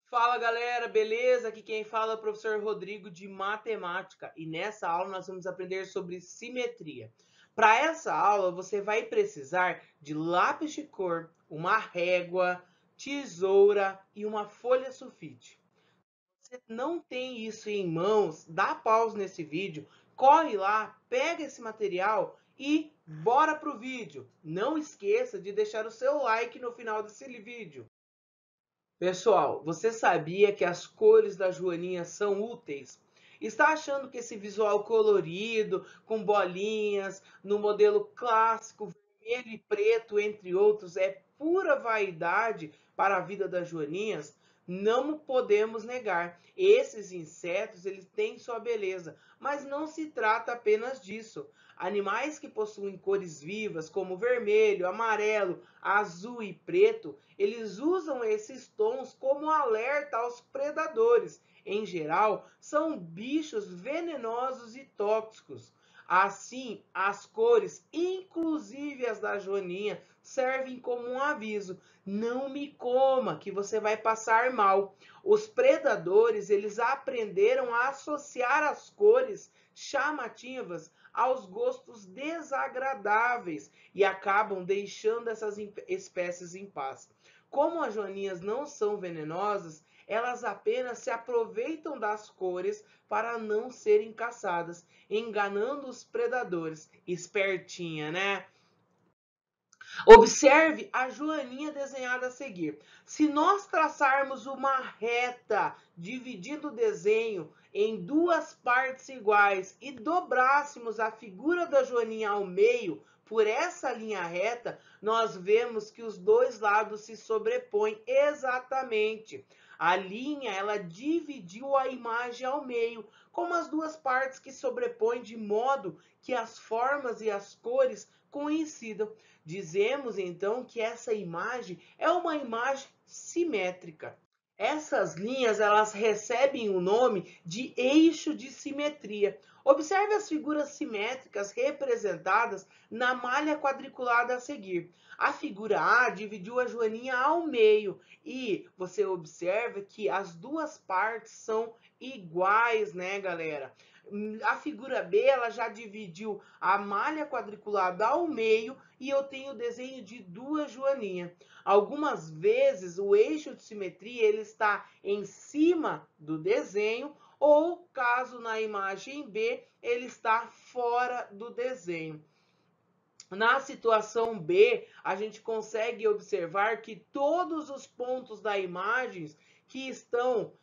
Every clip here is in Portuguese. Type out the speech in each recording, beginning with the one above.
Fala galera, beleza? Aqui quem fala é o professor Rodrigo de Matemática e nessa aula nós vamos aprender sobre simetria. Para essa aula você vai precisar de lápis de cor, uma régua, tesoura e uma folha sulfite. Se você não tem isso em mãos, dá pausa nesse vídeo, corre lá, pega esse material e bora pro vídeo. Não esqueça de deixar o seu like no final desse vídeo. Pessoal, você sabia que as cores da joaninha são úteis? Está achando que esse visual colorido, com bolinhas, no modelo clássico, vermelho e preto, entre outros, é pura vaidade para a vida das joaninhas? Não podemos negar. Esses insetos, eles têm sua beleza, mas não se trata apenas disso. Animais que possuem cores vivas, como vermelho, amarelo, azul e preto, eles usam esses tons como alerta aos predadores. Em geral, são bichos venenosos e tóxicos. Assim, as cores, inclusive as da joaninha, servem como um aviso. Não me coma, que você vai passar mal. Os predadores, eles aprenderam a associar as cores chamativas aos gostos desagradáveis e acabam deixando essas espécies em paz. Como as joaninhas não são venenosas, elas apenas se aproveitam das cores para não serem caçadas, enganando os predadores. Espertinha, né? Observe a joaninha desenhada a seguir. Se nós traçarmos uma reta dividindo o desenho em duas partes iguais e dobrássemos a figura da joaninha ao meio por essa linha reta, nós vemos que os dois lados se sobrepõem exatamente. A linha, ela dividiu a imagem ao meio, como as duas partes que sobrepõem de modo que as formas e as cores coincidam. Dizemos então que essa imagem é uma imagem simétrica. Essas linhas, elas recebem o nome de eixo de simetria. Observe as figuras simétricas representadas na malha quadriculada a seguir. A figura A dividiu a joaninha ao meio e você observa que as duas partes são iguais, né, galera? A figura B, ela já dividiu a malha quadriculada ao meio e eu tenho o desenho de duas joaninhas. Algumas vezes o eixo de simetria ele está em cima do desenho ou, caso na imagem B, ele está fora do desenho. Na situação B, a gente consegue observar que todos os pontos da imagem que estão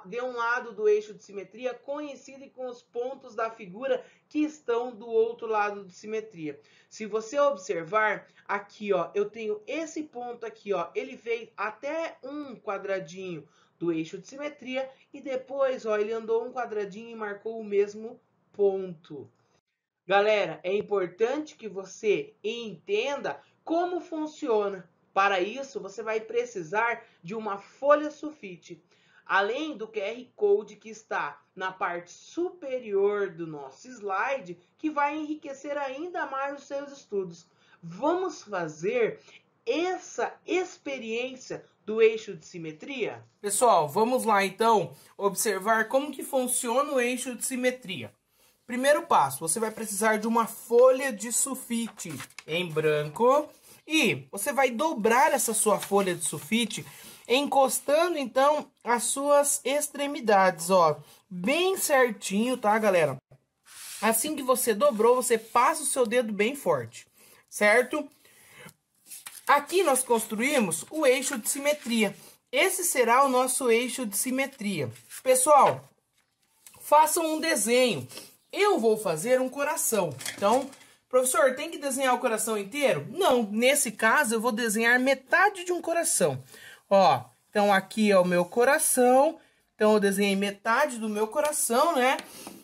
de um lado do eixo de simetria coincidem com os pontos da figura que estão do outro lado de simetria. Se você observar aqui, ó, eu tenho esse ponto aqui, ó, ele fez até um quadradinho do eixo de simetria e depois, ó, ele andou um quadradinho e marcou o mesmo ponto. Galera, é importante que você entenda como funciona. Para isso, você vai precisar de uma folha sulfite, além do QR Code que está na parte superior do nosso slide, que vai enriquecer ainda mais os seus estudos. Vamos fazer essa experiência do eixo de simetria? Pessoal, vamos lá então observar como que funciona o eixo de simetria. Primeiro passo, você vai precisar de uma folha de sulfite em branco e você vai dobrar essa sua folha de sulfite encostando então as suas extremidades, ó, bem certinho, tá, galera? Assim que você dobrou, você passa o seu dedo bem forte, certo? Aqui nós construímos o eixo de simetria. Esse será o nosso eixo de simetria. Pessoal, façam um desenho. Eu vou fazer um coração. Então, professor, tem que desenhar o coração inteiro? Não, nesse caso eu vou desenhar metade de um coração. Ó, então aqui é o meu coração. Então eu desenhei metade do meu coração, né?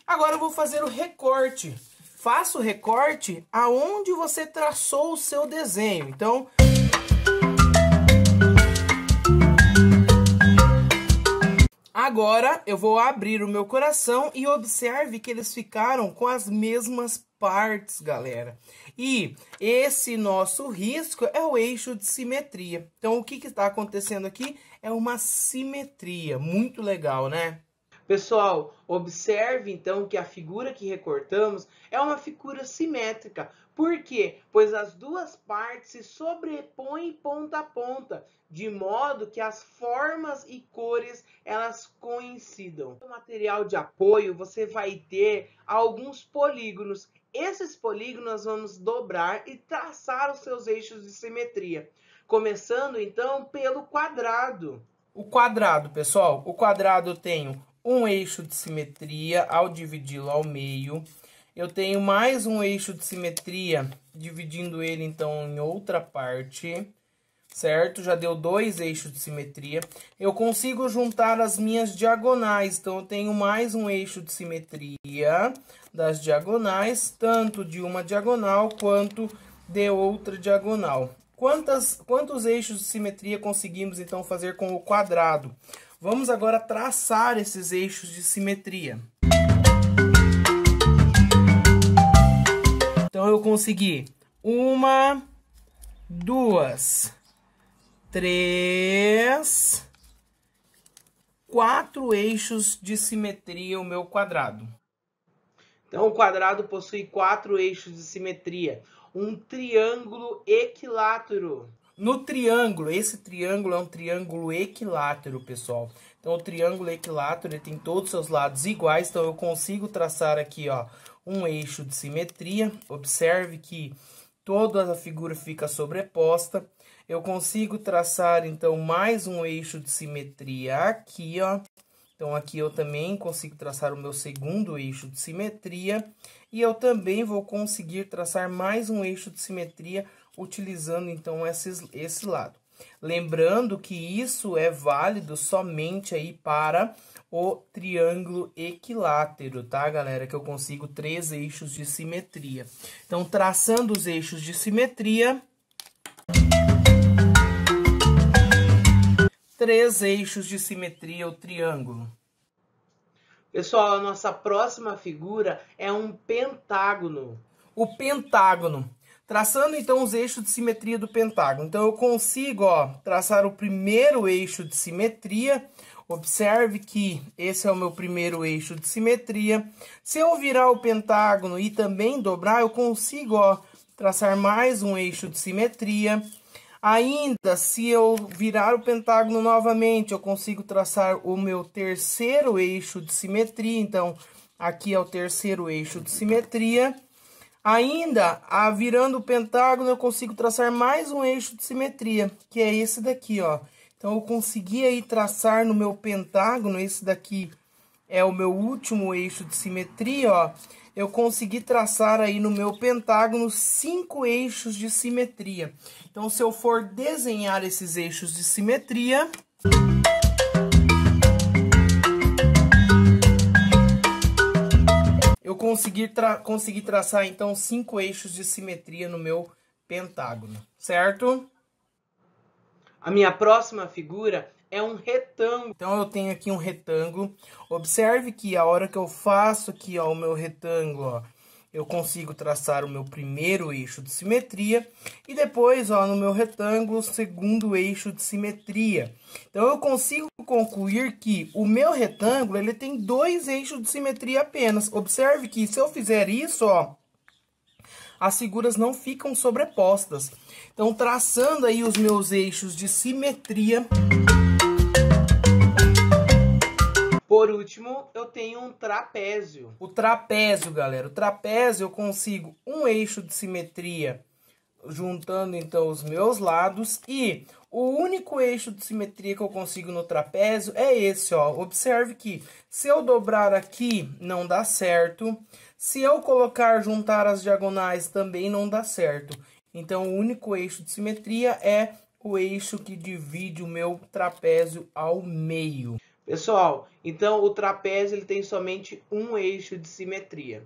Agora eu vou fazer o recorte. Faça o recorte aonde você traçou o seu desenho. Então, agora eu vou abrir o meu coração e observe que eles ficaram com as mesmas partes, galera. E esse nosso risco é o eixo de simetria. Então, o que está acontecendo aqui é uma simetria. Muito legal, né? Pessoal, observe então que a figura que recortamos é uma figura simétrica. Por quê? Pois as duas partes se sobrepõem ponta a ponta, de modo que as formas e cores elas coincidam. No material de apoio você vai ter alguns polígonos. Esses polígonos nós vamos dobrar e traçar os seus eixos de simetria. Começando então pelo quadrado. O quadrado, pessoal, o quadrado eu tenho um eixo de simetria ao dividi-lo ao meio. Eu tenho mais um eixo de simetria, dividindo ele, então, em outra parte, certo? Já deu 2 eixos de simetria. Eu consigo juntar as minhas diagonais, então, eu tenho mais um eixo de simetria das diagonais, tanto de uma diagonal quanto de outra diagonal. Quantos eixos de simetria conseguimos, então, fazer com o quadrado? Vamos agora traçar esses eixos de simetria. Então, eu consegui 1, 2, 3, 4 eixos de simetria o meu quadrado. Então, o quadrado possui 4 eixos de simetria. Um triângulo equilátero. No triângulo, esse triângulo é um triângulo equilátero, pessoal. Então, o triângulo equilátero ele tem todos os seus lados iguais. Então, eu consigo traçar aqui, ó, um eixo de simetria. Observe que toda a figura fica sobreposta. Eu consigo traçar, então, mais um eixo de simetria aqui, ó. Então, aqui eu também consigo traçar o meu segundo eixo de simetria. E eu também vou conseguir traçar mais um eixo de simetria utilizando, então, esse lado. Lembrando que isso é válido somente aí para o triângulo equilátero, tá, galera? Que eu consigo 3 eixos de simetria. Então, traçando os eixos de simetria... 3 eixos de simetria, o triângulo. Pessoal, a nossa próxima figura é um pentágono. O pentágono. Traçando, então, os eixos de simetria do pentágono. Então, eu consigo, ó, traçar o primeiro eixo de simetria. Observe que esse é o meu primeiro eixo de simetria. Se eu virar o pentágono e também dobrar, eu consigo, ó, traçar mais um eixo de simetria. Ainda, se eu virar o pentágono novamente, eu consigo traçar o meu terceiro eixo de simetria. Então, aqui é o terceiro eixo de simetria. Ainda, virando o pentágono, eu consigo traçar mais um eixo de simetria, que é esse daqui, ó. Então, eu consegui aí traçar no meu pentágono, esse daqui é o meu último eixo de simetria, ó. Eu consegui traçar aí no meu pentágono 5 eixos de simetria. Então, se eu for desenhar esses eixos de simetria... eu consegui traçar, então, 5 eixos de simetria no meu pentágono, certo? A minha próxima figura é um retângulo. Então, eu tenho aqui um retângulo. Observe que a hora que eu faço aqui, ó, o meu retângulo, ó, eu consigo traçar o meu primeiro eixo de simetria. E depois, ó, no meu retângulo, o segundo eixo de simetria. Então, eu consigo concluir que o meu retângulo, ele tem 2 eixos de simetria apenas. Observe que se eu fizer isso, ó, as figuras não ficam sobrepostas. Então, traçando aí os meus eixos de simetria... Por último, eu tenho um trapézio. O trapézio, galera. O trapézio eu consigo um eixo de simetria juntando, então, os meus lados. E o único eixo de simetria que eu consigo no trapézio é esse, ó. Observe que se eu dobrar aqui, não dá certo. Se eu juntar as diagonais, também não dá certo. Então, o único eixo de simetria é o eixo que divide o meu trapézio ao meio. Pessoal, então o trapézio ele tem somente um eixo de simetria.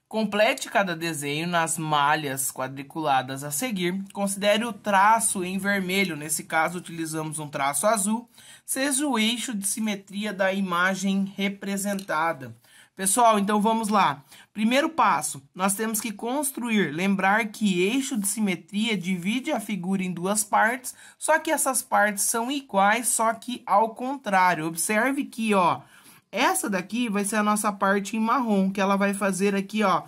Complete cada desenho nas malhas quadriculadas a seguir. Considere o traço em vermelho, nesse caso utilizamos um traço azul, seja o eixo de simetria da imagem representada. Pessoal, então vamos lá. Primeiro passo, nós temos que construir. Lembrar que eixo de simetria divide a figura em duas partes, só que essas partes são iguais, só que ao contrário. Observe que, ó, essa daqui vai ser a nossa parte em marrom, que ela vai fazer aqui, ó,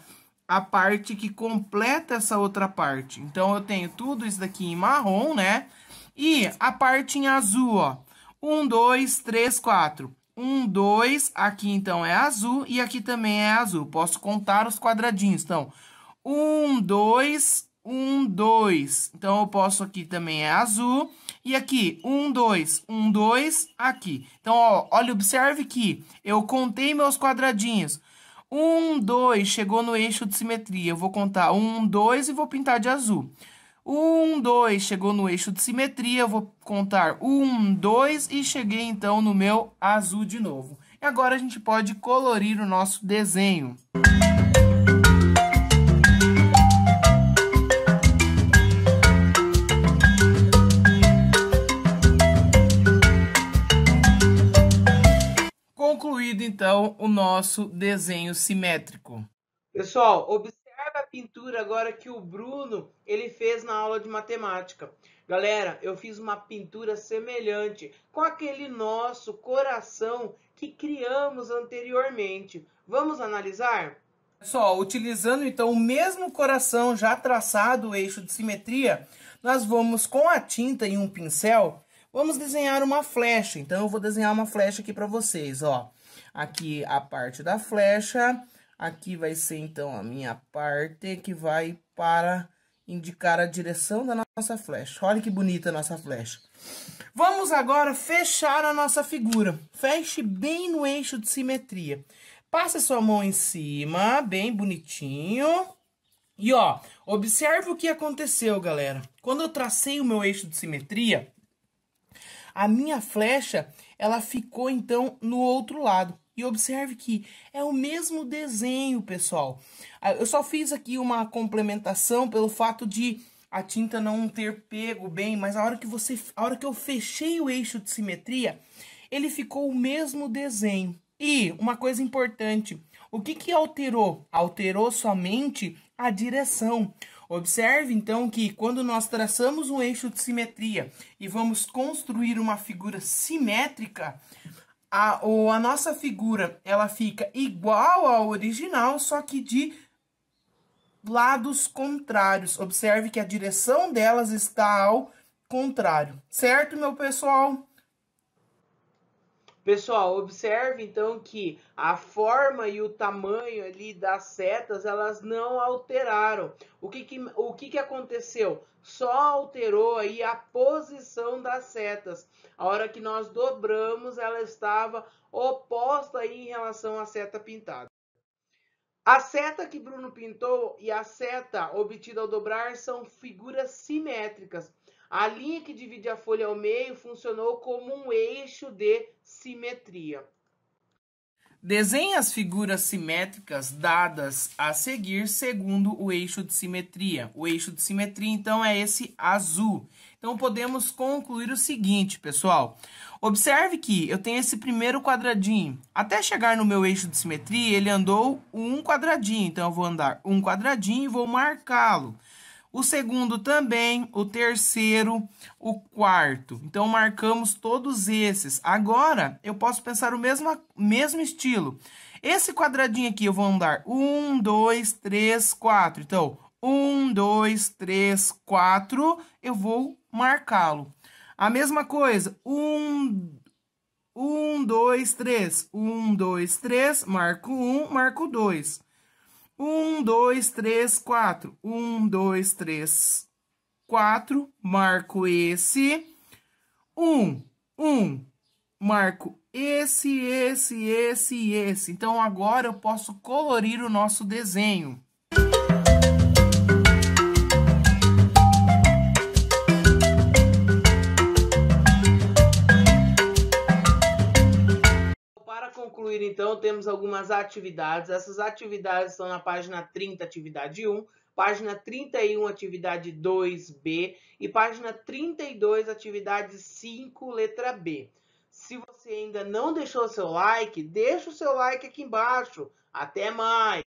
a parte que completa essa outra parte. Então, eu tenho tudo isso daqui em marrom, né? E a parte em azul, ó. 1, 2, 3, 4. 1, 2, aqui então é azul e aqui também é azul. Posso contar os quadradinhos. Então, 1, 2, 1, 2. Então, eu posso aqui também é azul. E aqui, 1, 2, 1, 2, aqui. Então, ó, olha, observe que eu contei meus quadradinhos. 1, 2, chegou no eixo de simetria. Eu vou contar 1, 2 e vou pintar de azul. 1, 2, chegou no eixo de simetria, eu vou contar 1, 2 e cheguei então no meu azul de novo. E agora a gente pode colorir o nosso desenho. Concluído então o nosso desenho simétrico. Pessoal, observe a pintura agora que o Bruno ele fez na aula de matemática. Galera, eu fiz uma pintura semelhante com aquele nosso coração que criamos anteriormente. Vamos analisar? Pessoal, utilizando então o mesmo coração já traçado, o eixo de simetria, nós vamos com a tinta e um pincel, vamos desenhar uma flecha. Então, eu vou desenhar uma flecha aqui para vocês, ó. Aqui a parte da flecha, aqui vai ser então a minha parte que vai para indicar a direção da nossa flecha. Olha que bonita a nossa flecha. Vamos agora fechar a nossa figura. Feche bem no eixo de simetria. Passe sua mão em cima, bem bonitinho. E, ó, observe o que aconteceu, galera. Quando eu tracei o meu eixo de simetria, a minha flecha, ela ficou, então, no outro lado. E observe que é o mesmo desenho, pessoal. Eu só fiz aqui uma complementação pelo fato de a tinta não ter pego bem, mas a hora que eu fechei o eixo de simetria, ele ficou o mesmo desenho. E uma coisa importante, o que alterou? Alterou somente a direção. Observe, então, que quando nós traçamos um eixo de simetria e vamos construir uma figura simétrica, a nossa figura ela fica igual ao original, só que de lados contrários. Observe que a direção delas está ao contrário. Certo, meu pessoal? Pessoal, observe então que a forma e o tamanho ali das setas, elas não alteraram. O que aconteceu? Só alterou aí a posição das setas. A hora que nós dobramos, ela estava oposta aí em relação à seta pintada. A seta que Bruno pintou e a seta obtida ao dobrar são figuras simétricas. A linha que divide a folha ao meio funcionou como um eixo de simetria. Desenhe as figuras simétricas dadas a seguir segundo o eixo de simetria. O eixo de simetria, então, é esse azul. Então, podemos concluir o seguinte, pessoal. Observe que eu tenho esse primeiro quadradinho. Até chegar no meu eixo de simetria, ele andou um quadradinho. Então, eu vou andar um quadradinho e vou marcá-lo. O segundo também, o terceiro, o quarto. Então, marcamos todos esses. Agora, eu posso pensar o mesmo estilo. Esse quadradinho aqui, eu vou andar 1, 2, 3, 4. Então, 1, 2, 3, 4, eu vou marcá-lo. A mesma coisa, 1, 2, 3. 1, 2, 3, marco 1, marco 2. 1, 2, 3, 4. 1, 2, 3, 4. Marco esse. 1, marco esse, esse. Então, agora eu posso colorir o nosso desenho. Concluir, então, temos algumas atividades. Essas atividades estão na página 30, atividade 1, página 31, atividade 2B e página 32, atividade 5, letra B. Se você ainda não deixou seu like, deixa o seu like aqui embaixo. Até mais!